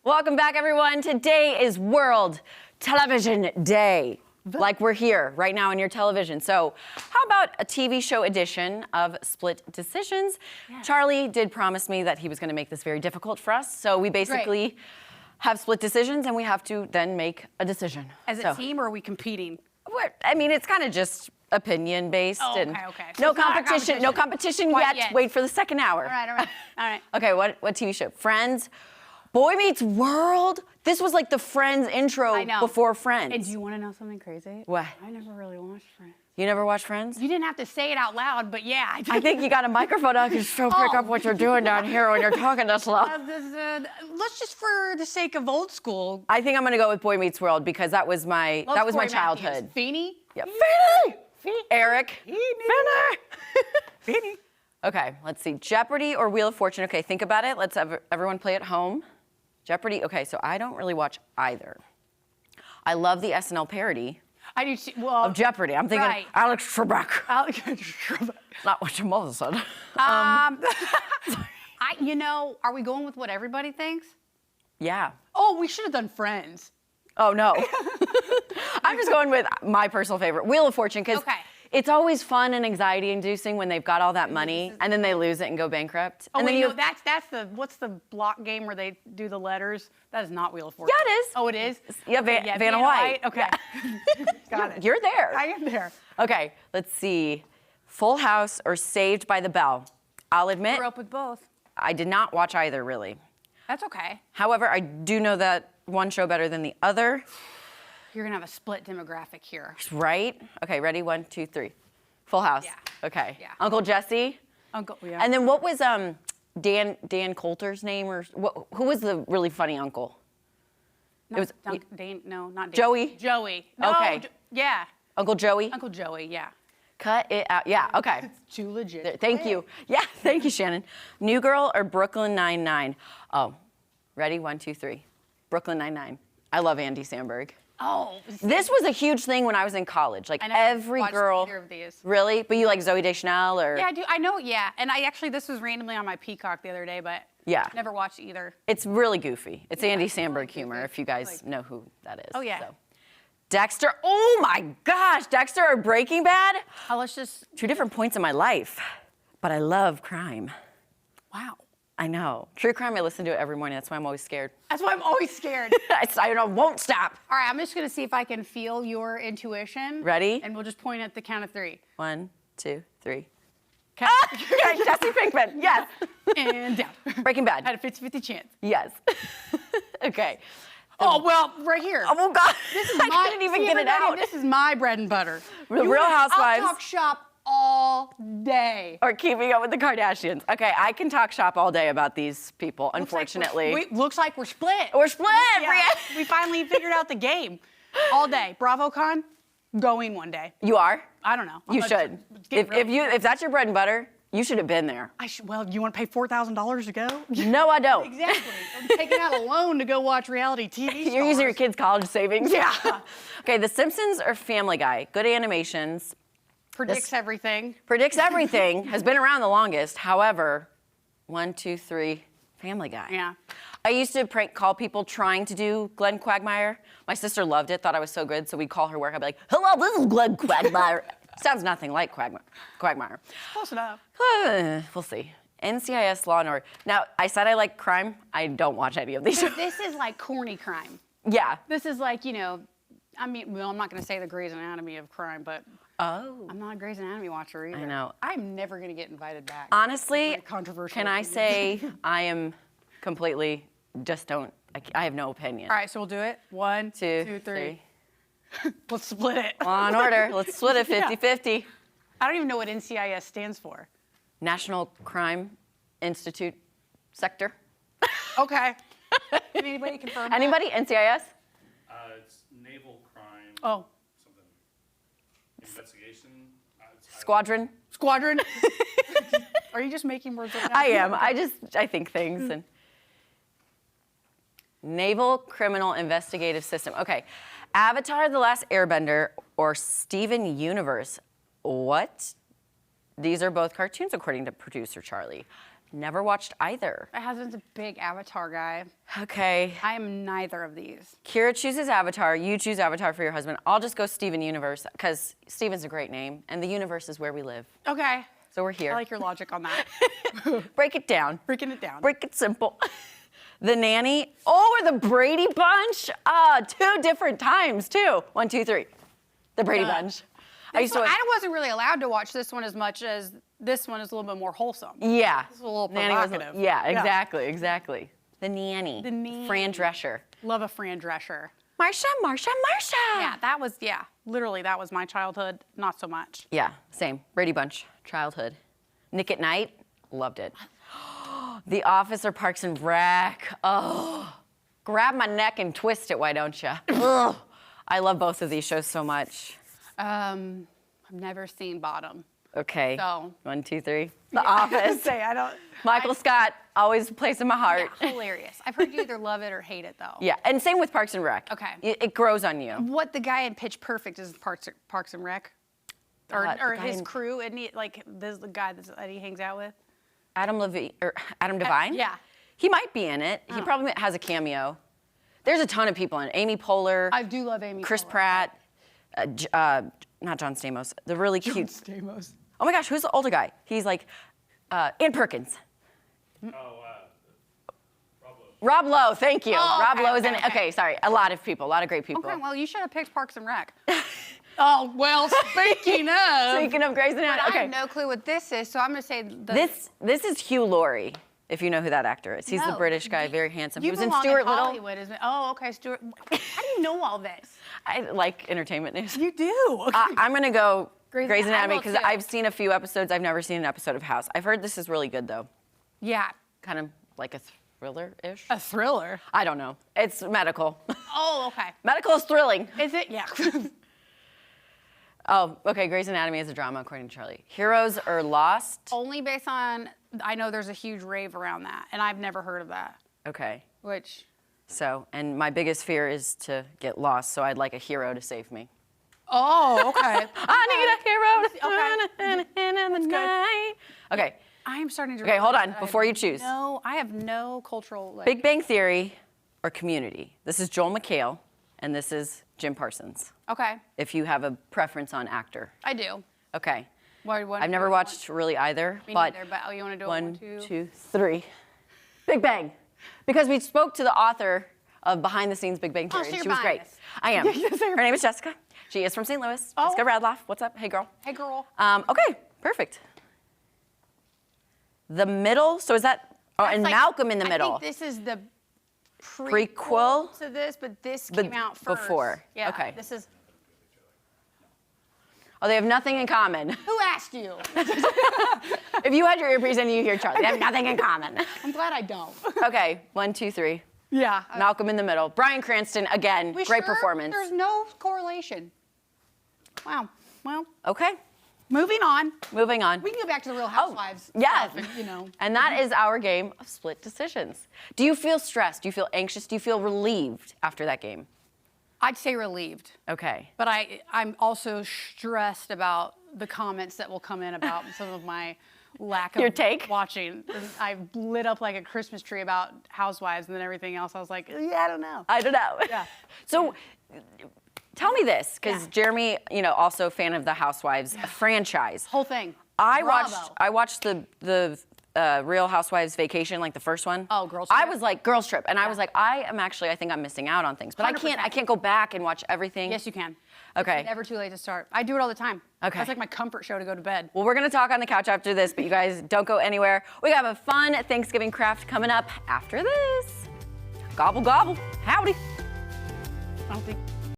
Welcome back, everyone. Today is World Television Day. Like we're here right now in your television. So how about a TV show edition of Split Decisions? Yeah. Charlie did promise me that he was going to make this very difficult for us. So we basically have split decisions and we have to then make a decision. As a team, or are we competing? I mean, it's kind of just opinion based. Oh, and okay. No competition. No competition yet. Wait for the second hour. All right. Okay, what TV show? Friends? Boy Meets World? This was like the Friends intro before Friends. And do you want to know something crazy? What? I never really watched Friends. You never watched Friends? You didn't have to say it out loud, but yeah, I did. I think you got a microphone on. You so pick up what you're doing down here when you're talking this loud. Let's just, for the sake of old school. I think I'm gonna go with Boy Meets World because that was my childhood. Feeny? Yeah. Feeny! Eric. Feeny. Okay, let's see. Jeopardy or Wheel of Fortune? Okay, think about it. Let's have everyone play at home. Jeopardy. Okay, so I don't really watch either. I love the SNL parody. I do too. Well, of Jeopardy. I'm thinking Alex Trebek. Not what your mother said. Are we going with what everybody thinks? Yeah. Oh, we should have done Friends. Oh, no. I'm just going with my personal favorite, Wheel of Fortune, because it's always fun and anxiety-inducing when they've got all that money and then they lose it and go bankrupt. Oh, and wait, then that's the, what's the block game where they do the letters? That is not Wheel of Fortune. Yeah, it is. Oh, it is? Yeah, Vanna White. Okay. Yeah. Got it. You're there. I am there. Okay, let's see. Full House or Saved by the Bell? I'll admit. I grew up with both. I did not watch either, really. That's okay. However, I do know that one show better than the other. You're going to have a split demographic here. Right? Okay, ready? 1, 2, 3. Full House. Yeah. Okay. Yeah. Uncle Jesse? Yeah. And then what was Dan Coulter's name? Or who was the really funny uncle? It was Dane. No, not Dane. Joey? Joey. No, okay. Yeah. Uncle Joey? Uncle Joey, yeah. Cut it out. Yeah, okay. It's too legit. Thank you. Yeah, thank you, Shannon. New Girl or Brooklyn Nine-Nine? Oh, ready? 1, 2, 3. Brooklyn Nine-Nine. I love Andy Samberg. Oh. This was a huge thing when I was in college. Like every girl. Either of these. Really? But you like Zooey Deschanel or? Yeah, I do. I know. Yeah, and this was randomly on my Peacock the other day, but never watched either. It's really goofy. It's Andy Samberg humor, if you guys know who that is. Oh yeah. So. Dexter. Oh my gosh, Dexter or Breaking Bad? Oh, let's just. 2 different points in my life, but I love crime. Wow. I know. True crime, I listen to it every morning. That's why I'm always scared. That's why I'm always scared. I won't stop. All right, I'm just going to see if I can feel your intuition. Ready? And we'll just point at the count of 3. 1, 2, 3. Okay. Okay, Jesse Pinkman. Yes. And down. Breaking Bad. Had a 50-50 chance. Yes. Okay. Oh, well, right here. Oh, God. This is I couldn't even get it out. This is my bread and butter. The Real Housewives. I'll talk shop all day. Or Keeping Up with the Kardashians. Okay, I can talk shop all day about these people, unfortunately. Looks like we're split. We're split. Yeah, we finally figured out the game. All day. BravoCon, going one day. You are? I don't know. You should. If that's your bread and butter, you should have been there. I should. Well, you want to pay $4,000 to go? No, I don't. Exactly. I'm taking out a loan to go watch reality TV stars. You're using your kids' college savings. Yeah. Okay, The Simpsons or Family Guy? Good animations. Predicts everything. Predicts everything. Has been around the longest. However, 1, 2, 3, Family Guy. Yeah. I used to prank call people trying to do Glenn Quagmire. My sister loved it, thought I was so good, so we'd call her work. I'd be like, hello, this is Glenn Quagmire. Sounds nothing like Quagmire. Close enough. We'll see. NCIS, Law & Order. Now, I said I like crime. I don't watch any of these. This is like corny crime. Yeah. This is like, I'm not going to say the Grey's Anatomy of crime, but I'm not a Grey's Anatomy watcher either. I know. I'm never going to get invited back. Honestly, controversial. Can I say I am completely, I have no opinion. All right, so we'll do it. 1, 2, 3. Let's split it. Law & Order. Let's split it 50-50. I don't even know what NCIS stands for. National Crime Institute Sector. Okay. Can anybody confirm Anybody? that? NCIS? It's naval crime. Oh. Something. Investigation. Squadron. Squadron. Are you just making words up now? I am. I think things. And Naval Criminal Investigative System. Okay. Avatar: The Last Airbender or Steven Universe. What? These are both cartoons, according to producer Charlie. Never watched either. My husband's a big Avatar guy. Okay. I am neither of these. Kira chooses Avatar. You choose Avatar for your husband. I'll just go Steven Universe because Steven's a great name, and the universe is where we live. Okay. So we're here. I like your logic on that. Break it down. Breaking it down. Break it simple. The Nanny. Oh, or the Brady Bunch. 2 different times, too. 1, 2, 3. The Brady Bunch. I wasn't really allowed to watch this one as much as this one is a little bit more wholesome. Yeah. This is a little Nanny was provocative. yeah, exactly. The Nanny. The Nanny. Fran Drescher. Love a Fran Drescher. Marsha. Yeah, that was, literally that was my childhood. Not so much. Yeah, same. Brady Bunch, childhood. Nick at Night, loved it. The Office or Parks and Rec. Oh, grab my neck and twist it, why don't you? I love both of these shows so much. I've never seen Bottom. Okay. So. 1, 2, 3. The Office. I don't. Michael Scott, always a place in my heart. Yeah, hilarious. I've heard you either love it or hate it, though. Yeah, and same with Parks and Rec. Okay. It grows on you. What the guy in Pitch Perfect is Parks and Rec, or the guy his in- crew, isn't he? Like this is the guy that he hangs out with. Adam Devine? Yeah. He might be in it. He probably has a cameo. There's a ton of people in it. Amy Poehler. I do love Amy. Chris Poehler. Pratt. Not John Stamos. The really cute. Stamos. Oh my gosh, who's the older guy? He's like Ann Perkins. Oh, Rob Lowe. Rob Lowe, thank you. Oh, Rob okay, Lowe is in okay, it. okay. Okay, sorry. A lot of people, a lot of great people. Okay, well, you should have picked Parks and Rec. Oh, well, speaking of. Speaking of Grey's Anatomy, I okay. have no clue what this is, so I'm going to say This is Hugh Laurie, if you know who that actor is. He's the No. British guy, very handsome. He You was in belong Stuart Little. Hollywood, isn't it? Oh, okay, Stuart. How do you know all this? I like entertainment news. You do. Okay. I'm gonna go Grey's Grey's Anatomy. I Anatomy will because too. I've seen a few episodes. I've never seen an episode of House. I've heard this is really good though. Yeah. Kind of like a thriller-ish. A thriller. I don't know. It's medical. Oh, okay. Medical is thrilling. Is it? Yeah. Oh, okay. Grey's Anatomy is a drama, according to Charlie. Heroes or Lost? Only based on, I know there's a huge rave around that, and I've never heard of that. Okay. Which, So, and my biggest fear is to get lost, so I'd like a hero to save me. oh, okay. I need a hero to in the good. night. Okay. I am starting to. Okay, hold realize on, that before you choose. No, I have no cultural. Like, Big Bang Theory or Community? This is Joel McHale, and this is Jim Parsons. Okay, If you have a preference on actor. I do. Okay. What I've never watched really either, Me but neither, but oh, you want to do it? 1, 2, 3. Big Bang. Because we spoke to the author of Behind the Scenes Big Bang Theory, so and you're she was great. biased. I am. Her name is Jessica. She is from St. Louis. Oh. Jessica Radloff. What's up? Hey, girl. Hey, girl. Okay, perfect. The middle, so is that, oh, That's and like- Malcolm in the middle. I think this is the Prequel? to this, but this But came out first. before. Yeah. Okay. This is. Oh, they have nothing in common. Who asked you? If you had your earpiece and you hear Charlie, they have nothing in common. I'm glad I don't. Okay, 1, 2, 3. Yeah. Malcolm in the middle. Bryan Cranston, again, We great sure? performance. There's no correlation. Wow. Well, Okay, moving on. moving on. We can go back to the Real Housewives. yeah. stuff and, you know. And that is our game of split decisions. Do you feel stressed? Do you feel anxious? Do you feel relieved after that game? I'd say relieved, Okay. but I'm also stressed about the comments that will come in about some of my lack of Your take? watching. I lit up like a Christmas tree about Housewives and then everything else. I was like, yeah, I don't know. I don't know. Yeah. So tell me this, because Yeah. Jeremy, also a fan of the Housewives franchise. Whole thing. I Bravo. watched the Real Housewives Vacation, like the first one. Oh, Girls I Trip? was like Girls Trip, and I was like, I think I'm missing out on things, but I 100%. can't go back and watch everything. Yes, you can. Okay. It's never too late to start. I do it all the time. Okay. That's like my comfort show to go to bed. Well, we're gonna talk on the couch after this, but you guys don't go anywhere. We have a fun Thanksgiving craft coming up after this. Gobble gobble. Howdy. I don't think.